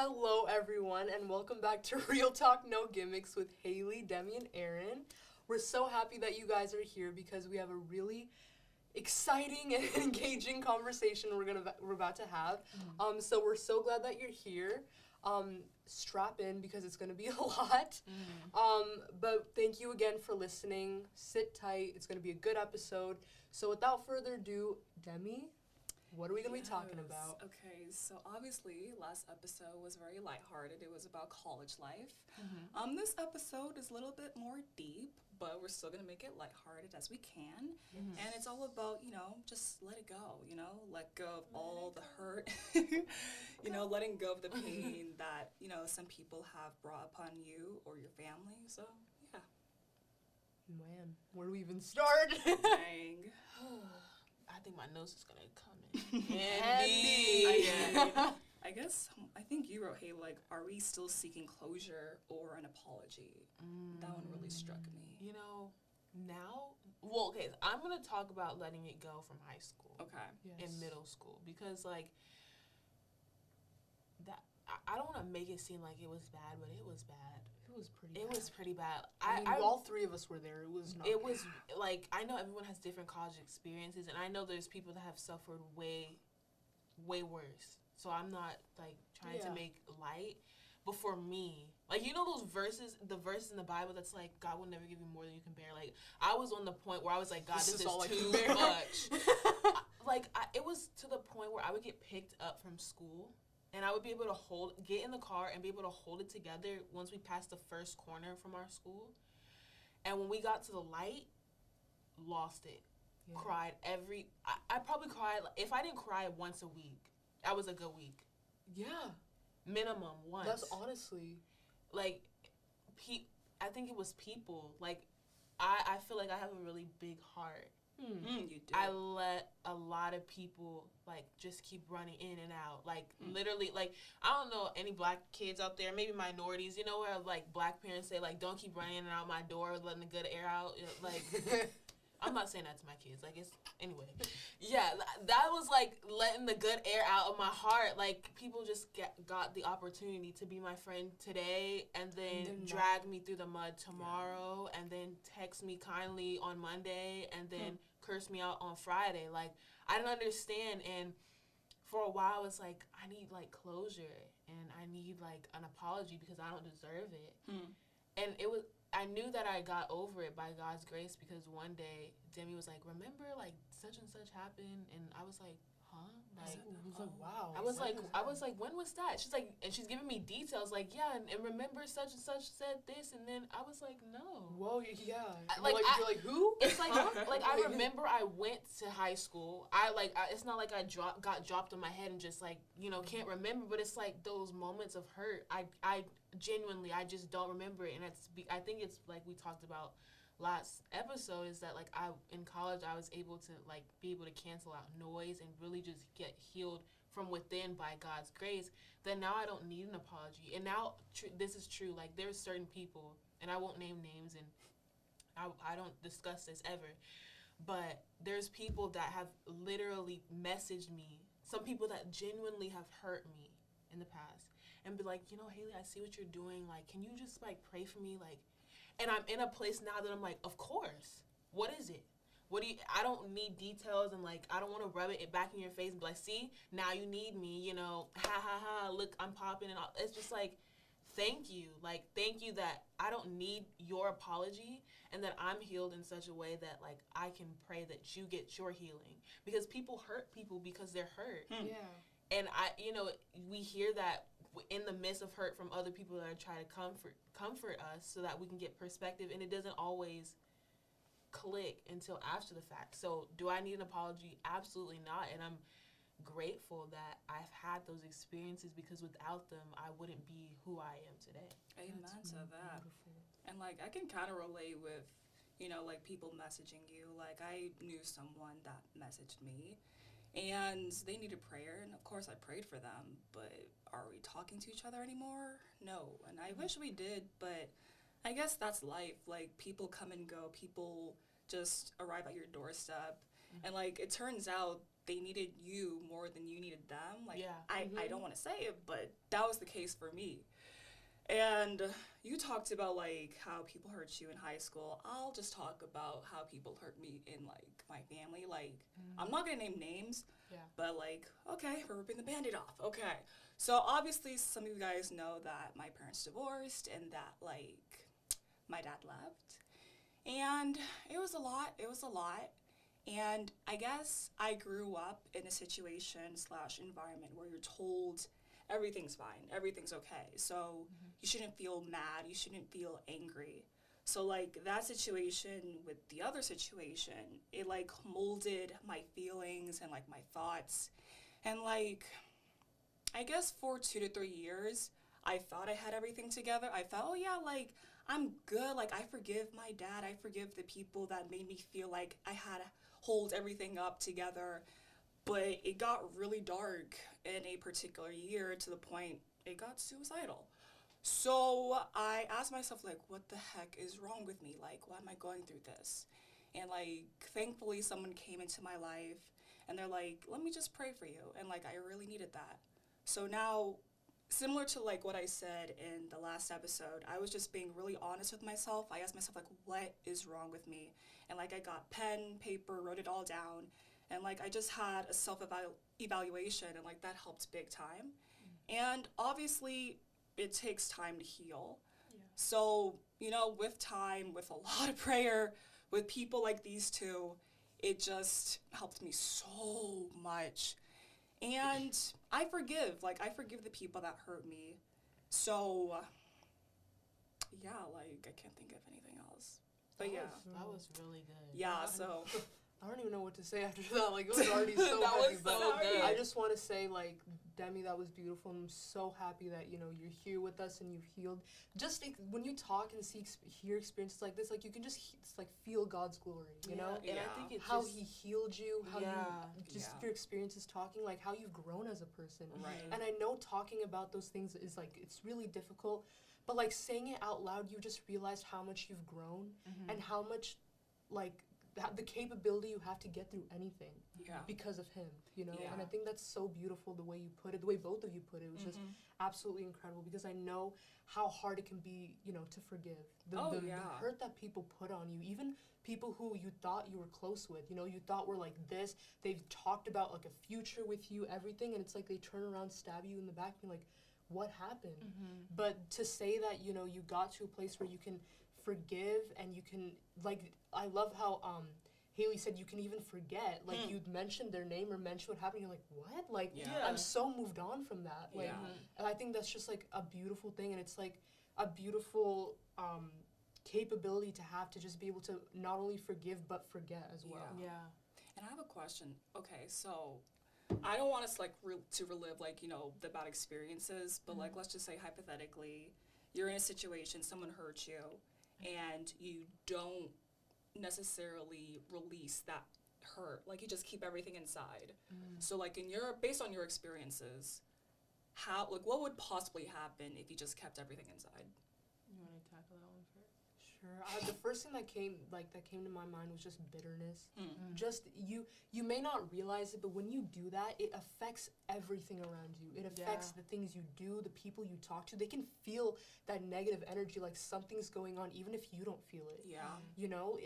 Hello, everyone, and welcome back to Real Talk No Gimmicks with Haley, Dami, and Erin. We're so happy that you guys are here because we have a really exciting and engaging conversation we're about to have. So we're so glad that you're here. Strap in because it's gonna be a lot. But thank you again for listening. Sit tight. It's gonna be a good episode. So without further ado, Demi, what are we going to be talking about? Okay, so obviously last episode was very lighthearted. It was about college life. This episode is a little bit more deep, but we're still going to make it lighthearted as we can. And it's all about, just let it go, let go of all the hurt, letting go of the pain that, some people have brought upon you or your family. So, yeah. Man, where do we even start? Dang. I think my nose is gonna come in. I guess I think you wrote, "Hey, like, are we still seeking closure or an apology?" That one really struck me. Okay, I'm gonna talk about letting it go from high school. Okay. Yes. And middle school because that I don't want to make it seem like it was bad, but it was bad. It was pretty bad. I mean, all three of us were there. It was not It was like, I know everyone has different college experiences, and I know there's people that have suffered way, way worse. So I'm not, trying to make light. But for me, those verses, the verses in the Bible that's like, God will never give you more than you can bear. Like, I was on the point where I was like, God, this is all too much. It was to the point where I would get picked up from school, and I would be able to get in the car and be able to hold it together once we passed the first corner from our school. And when we got to the light, lost it. Yeah. Cried I probably cried, if I didn't cry once a week, that was a good week. Yeah. Minimum once. That's honestly. I think it was people. I feel like I have a really big heart. You do. I let a lot of people just keep running in and out. Literally, I don't know any black kids out there, maybe minorities, where black parents say don't keep running in and out my door, letting the good air out. I'm not saying that to my kids. Anyway. Yeah, that was letting the good air out of my heart. People just got the opportunity to be my friend today and then drag me through the mud tomorrow and then text me kindly on Monday and then curse me out on Friday. I didn't understand, and for a while I was I need closure and I need an apology because I don't deserve it. And I knew that I got over it by God's grace because one day Demi was like, remember such and such happened? And I was like, huh? Wow. I was like, when was that? She's like, and she's giving me details yeah, and remember such and such said this, and then I was like, no. Whoa, yeah. You're like, who? It's I remember I went to high school. It's not like I got dropped on my head and just can't remember, but it's those moments of hurt. I genuinely, I just don't remember it, and I think it's we talked about last episode is that in college I was able to be able to cancel out noise and really just get healed from within by God's grace. Then now I don't need an apology, and now this is true. There's certain people, and I won't name names, and I don't discuss this ever, but there's people that have literally messaged me, some people that genuinely have hurt me in the past, and be like, Haley, I see what you're doing, can you just pray for me, and I'm in a place now that I'm of course. What is it? I don't need details, and I don't want to rub it back in your face and be like, see, now you need me, ha ha ha, look, I'm popping and all. It's just thank you. Thank you that I don't need your apology and that I'm healed in such a way that I can pray that you get your healing, because people hurt people because they're hurt. Yeah. And we hear that in the midst of hurt from other people that are trying to comfort us so that we can get perspective, and it doesn't always click until after the fact. So do I need an apology? Absolutely not. And I'm grateful that I've had those experiences, because without them I wouldn't be who I am today. Amen to that. Beautiful. And I can kind of relate with people messaging you. I knew someone that messaged me and they needed prayer, and of course I prayed for them, but are we talking to each other anymore? No. And I wish we did, but I guess that's life. People come and go. People just arrive at your doorstep. And it turns out they needed you more than you needed them. Like, Yeah. I don't want to say it, but that was the case for me. And you talked about, like, how people hurt you in high school. I'll just talk about how people hurt me in, like, my family. Like, I'm not going to name names, but, like, okay, we're ripping the Band-Aid off. Okay. So, obviously, some of you guys know that my parents divorced and that, like, my dad left. And it was a lot. It was a lot. And I guess I grew up in a situation / environment where you're told everything's fine, everything's okay. So you shouldn't feel mad, you shouldn't feel angry. So, like, that situation with the other situation, it, like, molded my feelings and, like, my thoughts. And, like, I guess for 2 to 3 years, I thought I had everything together. I thought, oh, yeah, like, I'm good. Like, I forgive my dad. I forgive the people that made me feel like I had to hold everything up together. But it got really dark in a particular year to the point it got suicidal. So I asked myself, like, what the heck is wrong with me? Like, why am I going through this? And, like, thankfully someone came into my life and they're like, let me just pray for you. And, like, I really needed that. So now, similar to, like, what I said in the last episode, I was just being really honest with myself. I asked myself, like, what is wrong with me? And, like, I got pen, paper, wrote it all down. And, like, I just had a self-evaluation, and, like, that helped big time. And obviously, it takes time to heal. Yeah. So, you know, with time, with a lot of prayer, with people like these two, it just helped me so much. And I forgive the people that hurt me. So, yeah, like, I can't think of anything else. But that was really good. Yeah, so I don't even know what to say after that. Like, it was already so that heavy, was but so good. I just want to say, like, Demi, that was beautiful. I'm so happy that, you know, you're here with us and you've healed. Just when you talk and hear experiences like this, like, you can just like feel God's glory, you know? Yeah. And I think it's how He healed you, how you just your experiences talking, like how you've grown as a person. Right. And I know talking about those things is like, it's really difficult, but like saying it out loud, you just realize how much you've grown and how much, like, the capability you have to get through anything because of Him, you know? And I think that's so beautiful the way you put it, the way both of you put it. It was just absolutely incredible because I know how hard it can be, you know, to forgive. The hurt that people put on you, even people who you thought you were close with, you know, you thought were like this, they've talked about like a future with you, everything, and it's like they turn around, stab you in the back, and you're like, what happened? But to say that, you know, you got to a place where you can forgive and you can, like, I love how Haley said you can even forget, like you'd mentioned their name or mention what happened, you're like, what? Like, I'm so moved on from that, like, and I think that's just like a beautiful thing, and it's like a beautiful capability to have, to just be able to not only forgive but forget as well. And I have a question. Okay, so I don't want us like to relive, like, you know, the bad experiences, but like, let's just say hypothetically you're in a situation, someone hurt you and you don't necessarily release that hurt, like you just keep everything inside. So like based on your experiences, how, like, what would possibly happen if you just kept everything inside? You want to tackle that one first? Sure. The first thing that came to my mind was just bitterness. Just you may not realize it, but when you do that, it affects everything around you. It affects the things you do, the people you talk to. They can feel that negative energy, like something's going on, even if you don't feel it. You know,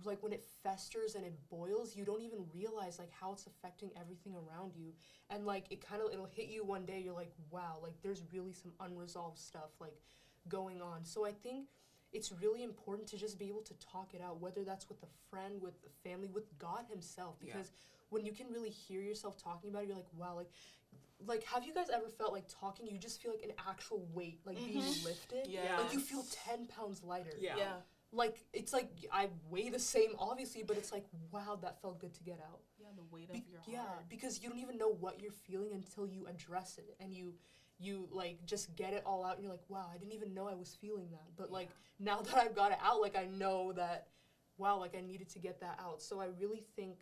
like when it festers and it boils, you don't even realize like how it's affecting everything around you. And like it'll hit you one day. You're like, wow, like there's really some unresolved stuff like going on. So I think it's really important to just be able to talk it out, whether that's with a friend, with a family, with God Himself, because when you can really hear yourself talking about it, you're like, wow, like have you guys ever felt like talking, you just feel like an actual weight, like being lifted? Like you feel 10 pounds lighter. Like, it's like, I weigh the same, obviously, but it's like, wow, that felt good to get out. The weight of your heart. Because you don't even know what you're feeling until you address it, and you like just get it all out, and you're like, wow, I didn't even know I was feeling that, but like now that I've got it out, like I know that, wow, like I needed to get that out. So I really think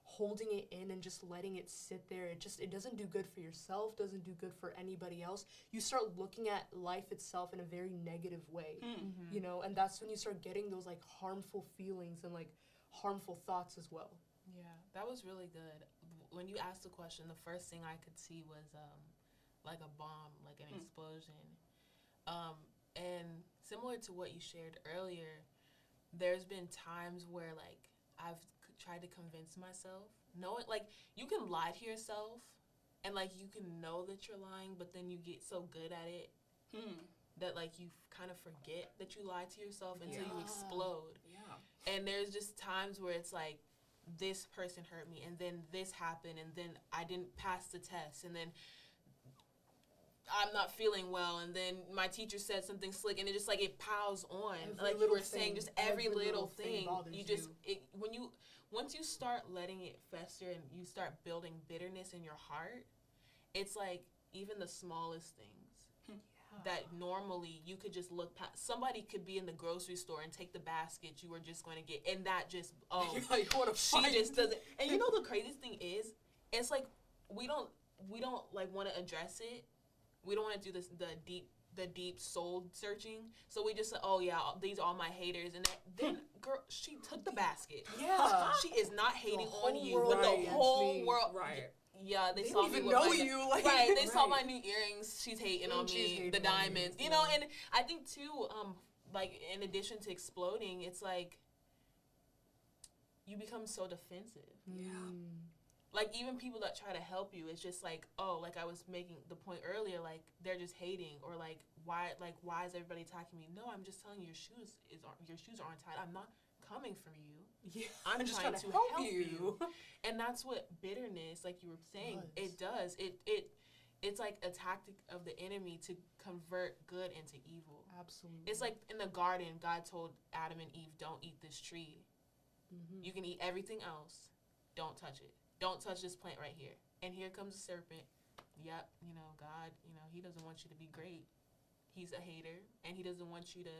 holding it in and just letting it sit there, it doesn't do good for yourself, doesn't do good for anybody else. You start looking at life itself in a very negative way, you know, and that's when you start getting those like harmful feelings and like harmful thoughts as well. Yeah, that was really good. when you asked the question, the first thing I could see was like a bomb, like an explosion. And similar to what you shared earlier, there's been times where like I've tried to convince myself, knowing like you can lie to yourself, and like you can know that you're lying, but then you get so good at it that like you kind of forget that you lied to yourself until you explode. Yeah. And there's just times where it's like, this person hurt me, and then this happened, and then I didn't pass the test, and then I'm not feeling well, and then my teacher said something slick, and it just like it piles on. Like you were saying, just every little thing you just once you start letting it fester and you start building bitterness in your heart, it's like even the smallest things that normally you could just look past. Somebody could be in the grocery store and take the basket you were just going to get, and that just she just doesn't. And you know the craziest thing is, it's like we don't like want to address it. We don't want to do this the deep soul searching. So we just say, oh yeah, these are all my haters, and then girl, she took the basket. Yeah, she is not hating on you, but the whole world. Right. Yeah, they saw me with they saw my new earrings. She's hating on me, the diamonds, you know. And I think too, like in addition to exploding, it's like you become so defensive. Yeah. Like even people that try to help you, it's just like, oh, like I was making the point earlier, like they're just hating, or like why is everybody attacking me? No, I'm just telling you, your shoes are untied. I'm not coming for you. Yeah, I'm just trying to help you. And that's what bitterness, like you were saying, it does. It's like a tactic of the enemy to convert good into evil. Absolutely. It's like in the garden, God told Adam and Eve, don't eat this tree. Mm-hmm. You can eat everything else. Don't touch it. Don't touch this plant right here. And here comes the serpent. Yep, you know, God, you know, he doesn't want you to be great. He's a hater, and he doesn't want you to,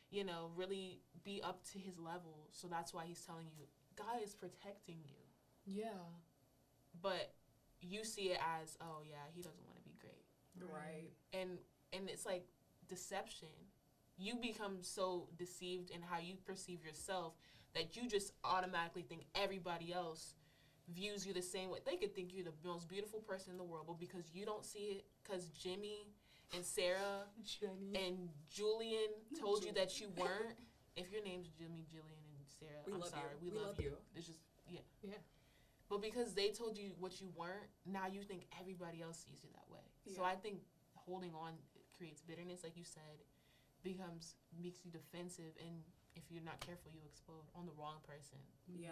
you know, really be up to his level. So that's why he's telling you, God is protecting you. Yeah. But you see it as, oh, yeah, he doesn't want to be great. Right. And it's like deception. You become so deceived in how you perceive yourself that you just automatically think everybody else views you the same way. They could think you're the most beautiful person in the world, but because you don't see it, because Jimmy and Sarah and Julian told you that you weren't. If your name's Jimmy, Jillian, and Sarah, we love you. It's just, yeah. But because they told you what you weren't, now you think everybody else sees you that way. Yeah. So I think holding on creates bitterness, like you said, makes you defensive, and if you're not careful, you explode on the wrong person. Yeah.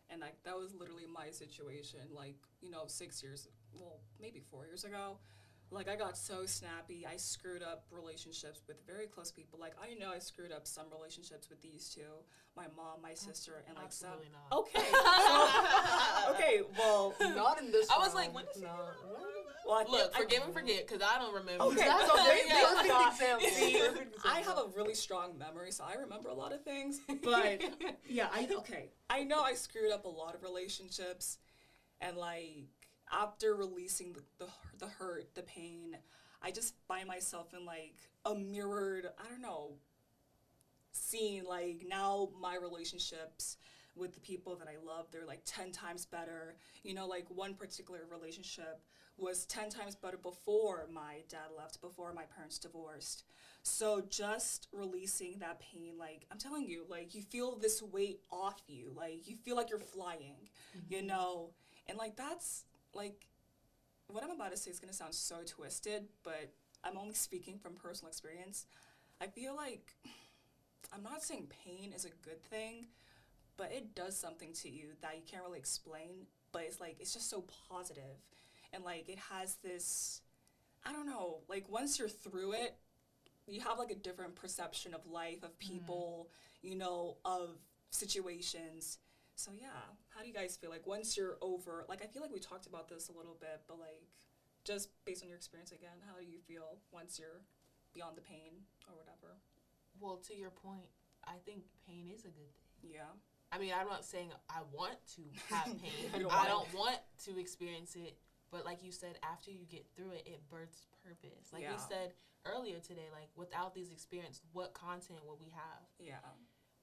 And like that was literally my situation, like, you know, maybe 4 years ago. Like I got so snappy. I screwed up relationships with very close people. Like I know I screwed up some relationships with these two, my mom, my sister, and like absolutely some. Not. Okay. Okay. Well, not in this. I was like, when did she? Well, look, forgive and forget, because I don't remember. Okay, that's okay. Perfect example. I have a really strong memory, so I remember a lot of things. But yeah, I know I screwed up a lot of relationships, and like after releasing the hurt, the pain, I just find myself in like a mirrored, I don't know, scene. Like now my relationships with the people that I love, they're like 10 times better. You know, like one particular relationship was 10 times better before my dad left, before my parents divorced. So just releasing that pain, like I'm telling you, like you feel this weight off you, like you feel like you're flying, you know, and like that's like what I'm about to say is going to sound so twisted, but I'm only speaking from personal experience. I feel like I'm not saying pain is a good thing, but it does something to you that you can't really explain, but it's like it's just so positive. And like it has this, I don't know, like once you're through it, you have like a different perception of life, of people, you know, of situations. So yeah, how do you guys feel like once you're over, like I feel like we talked about this a little bit, but like just based on your experience again, how do you feel once you're beyond the pain or whatever? Well, to your point, I think pain is a good thing. Yeah. I mean, I'm not saying I want to have pain. I don't want to experience it. But like you said, after you get through it, it births purpose. Like we said earlier today, like without these experiences, what content would we have? Yeah.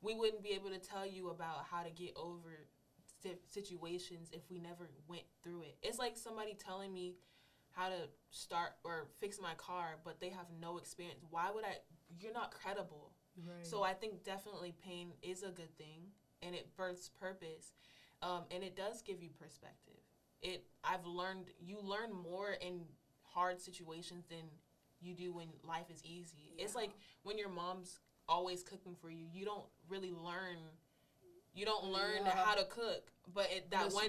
We wouldn't be able to tell you about how to get over situations if we never went through it. It's like somebody telling me how to start or fix my car, but they have no experience. Why would I? You're not credible. Right. So I think definitely pain is a good thing, and it births purpose, and it does give you perspective. You learn more in hard situations than you do when life is easy. Yeah. It's like when your mom's always cooking for you, you don't really learn. You don't learn how to cook, but you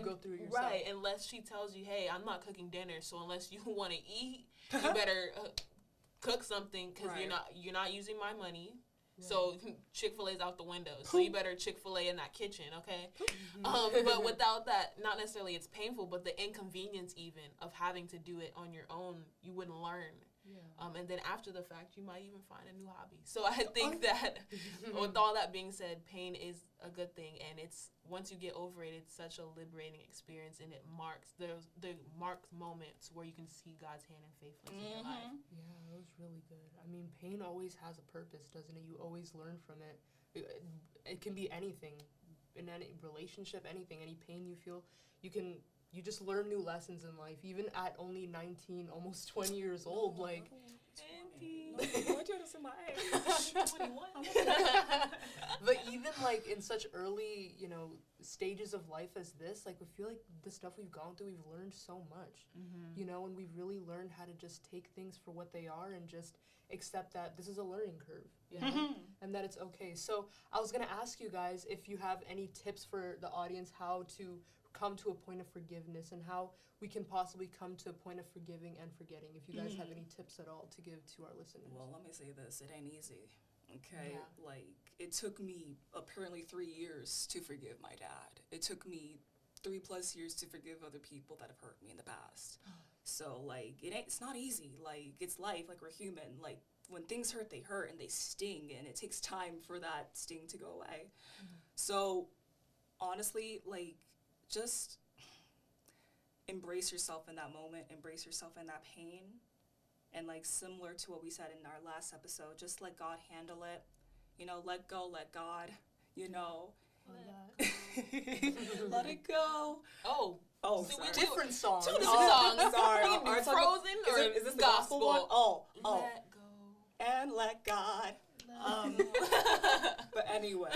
go through it yourself. Right, unless she tells you, hey, I'm not cooking dinner, so unless you want to eat, you better cook something, because you're not using my money. Right. So Chick-fil-A's out the window, so you better Chick-fil-A in that kitchen, okay? But without that, not necessarily it's painful, but the inconvenience even of having to do it on your own, you wouldn't learn. Yeah. And then after the fact, you might even find a new hobby. So I think that with all that being said, pain is a good thing, and it's once you get over it, it's such a liberating experience, and it marks the marked moments where you can see God's hand and faithfulness in your life. Yeah, that was really good. I mean, pain always has a purpose, doesn't it? You always learn from it. It can be anything, in any relationship, anything, any pain you feel, you just learn new lessons in life, even at only 19, almost 20 years old. Like, but even like in such early, stages of life as this, like, we feel like the stuff we've gone through, we've learned so much, and we've really learned how to just take things for what they are and just accept that this is a learning curve, and that it's okay. So I was gonna ask you guys if you have any tips for the audience how to come to a point of forgiveness and how we can possibly come to a point of forgiving and forgetting. If you guys have any tips at all to give to our listeners. Well, let me say this. It ain't easy. Okay? Yeah. Like, it took me apparently 3 years to forgive my dad. It took me 3+ years to forgive other people that have hurt me in the past. So, like, it's not easy. Like, it's life. Like, we're human. Like, when things hurt, they hurt and they sting, and it takes time for that sting to go away. So, honestly, like, just embrace yourself in that moment, embrace yourself in that pain, and like similar to what we said in our last episode, just let God handle it, let go, let God, let it go. Oh, so sorry. Different songs. Two different songs. Sorry. Frozen or is this the gospel one? Oh. Let go. And let God. But anyway,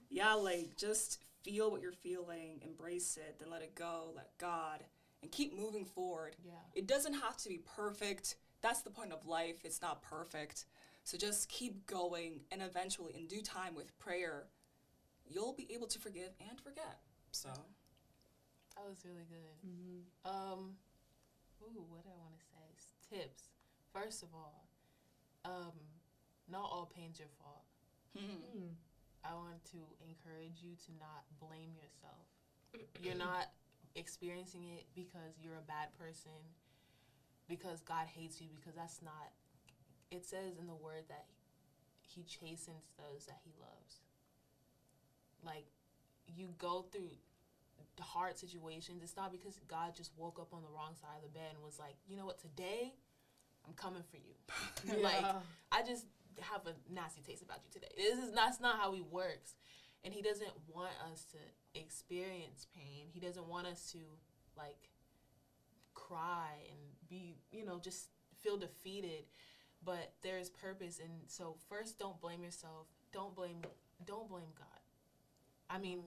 like, just feel what you're feeling, embrace it, then let it go, let God, and keep moving forward. Yeah. It doesn't have to be perfect. That's the point of life. It's not perfect. So just keep going, and eventually, in due time, with prayer, you'll be able to forgive and forget. So that was really good. What do I want to say? Tips. First of all, not all pain's your fault. I want to encourage you to not blame yourself. You're not experiencing it because you're a bad person, because God hates you, because that's not. It says in the word that he chastens those that he loves. Like, you go through hard situations. It's not because God just woke up on the wrong side of the bed and was like, you know what, today I'm coming for you. Like, I just have a nasty taste about you today. That's not how he works. And he doesn't want us to experience pain. He doesn't want us to, like, cry and be, just feel defeated. But there is purpose. And so first, don't blame yourself. Don't blame God. I mean,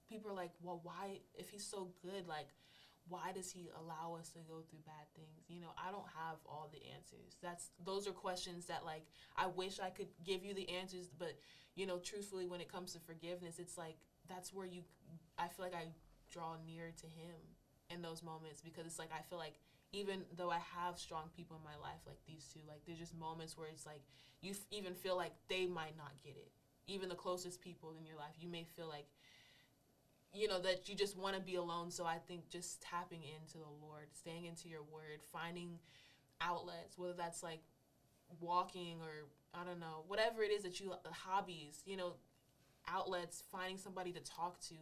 people are like, well, why, if he's so good, like, why does he allow us to go through bad things? I don't have all the answers. Those are questions that, like, I wish I could give you the answers, but, truthfully, when it comes to forgiveness, it's like, that's where I feel like I draw near to him in those moments, because it's like, I feel like even though I have strong people in my life, like these two, like, there's just moments where it's like, you even feel like they might not get it. Even the closest people in your life, you may feel like, that you just want to be alone. So I think just tapping into the Lord, staying into your word, finding outlets, whether that's like walking or, I don't know, whatever it is that hobbies, outlets, finding somebody to talk to,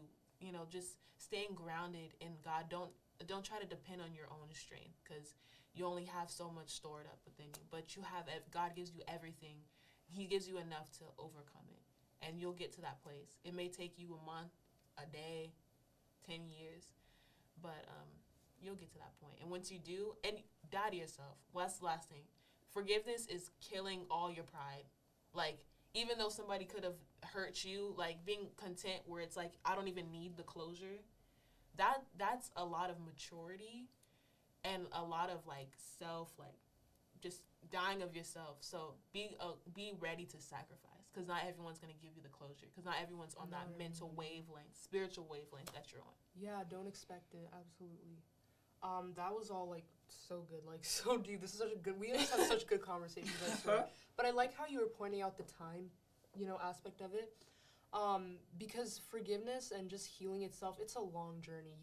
just staying grounded in God. Don't try to depend on your own strength, because you only have so much stored up within you. But God gives you everything. He gives you enough to overcome it, and you'll get to that place. It may take you a month, a day, 10 years. But you'll get to that point. And once you do, and die to yourself. Well, that's the last thing. Forgiveness is killing all your pride. Like, even though somebody could have hurt you, like, being content where it's like, I don't even need the closure, that's a lot of maturity and a lot of, like, just dying of yourself. So be ready to sacrifice, because not everyone's going to give you the closure, because not everyone's on that mental wavelength, spiritual wavelength that you're on. Yeah, don't expect it. Absolutely. That was all, like, so good, like, so deep. This is such a good, we always have such good conversations, I swear. But I like how you were pointing out the time, aspect of it. Because forgiveness and just healing itself, it's a long journey.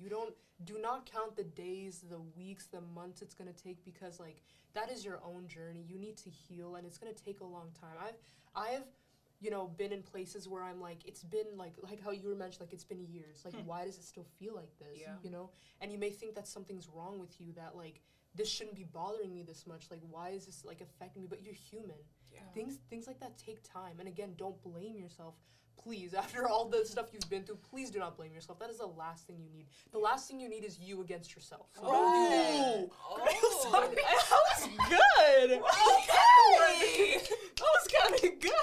Do not count the days, the weeks, the months it's going to take, because, like, that is your own journey. You need to heal, and it's going to take a long time. I've been in places where I'm like, it's been like how you were mentioned, like, it's been years. Like, why does it still feel like this? Yeah. And you may think that something's wrong with you, that, like, this shouldn't be bothering me this much. Like, why is this, like, affecting me? But you're human. Yeah. Things like that take time. And again, don't blame yourself. Please, after all the stuff you've been through, please do not blame yourself. That is the last thing you need. The last thing you need is you against yourself. So Oh, sorry. that was good. Okay. That was kind of good.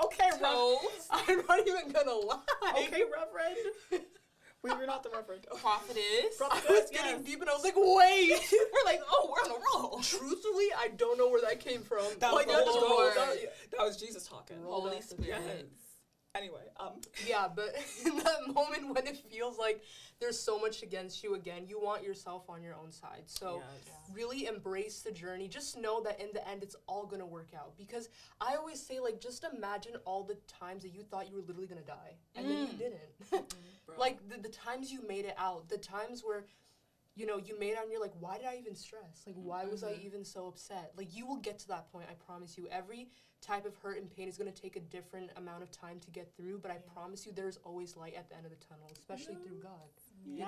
Okay, Reverend. I'm not even gonna lie. Okay, Reverend. We're not the Reverend. Prophetess. I was getting deep, and I was like, wait. We're like, oh, we're on a roll. Truthfully, I don't know where that came from. That Like, was I the just Lord. rolled out. That was Jesus talking. Holy Spirit. Yes. Anyway, Yeah, but in that moment when it feels like there's so much against you, again, you want yourself on your own side. So really embrace the journey. Just know that in the end, it's all going to work out. Because I always say, like, just imagine all the times that you thought you were literally going to die. And then you didn't. Like, the times you made it out. The times where, you made it out and you're like, why did I even stress? Like, why was I even so upset? Like, you will get to that point, I promise you. Every type of hurt and pain is going to take a different amount of time to get through, but I promise you there's always light at the end of the tunnel, especially through God. Yes.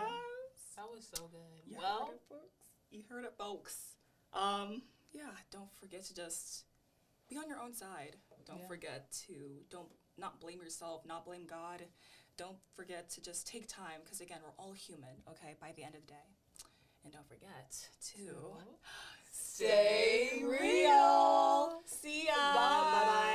That was so good. You Well, heard it, folks. You heard it, folks. Don't forget to just be on your own side. Don't forget to not blame yourself, not blame God. Don't forget to just take time, because again, we're all human, okay, by the end of the day. And don't forget to stay real. See ya. Bye.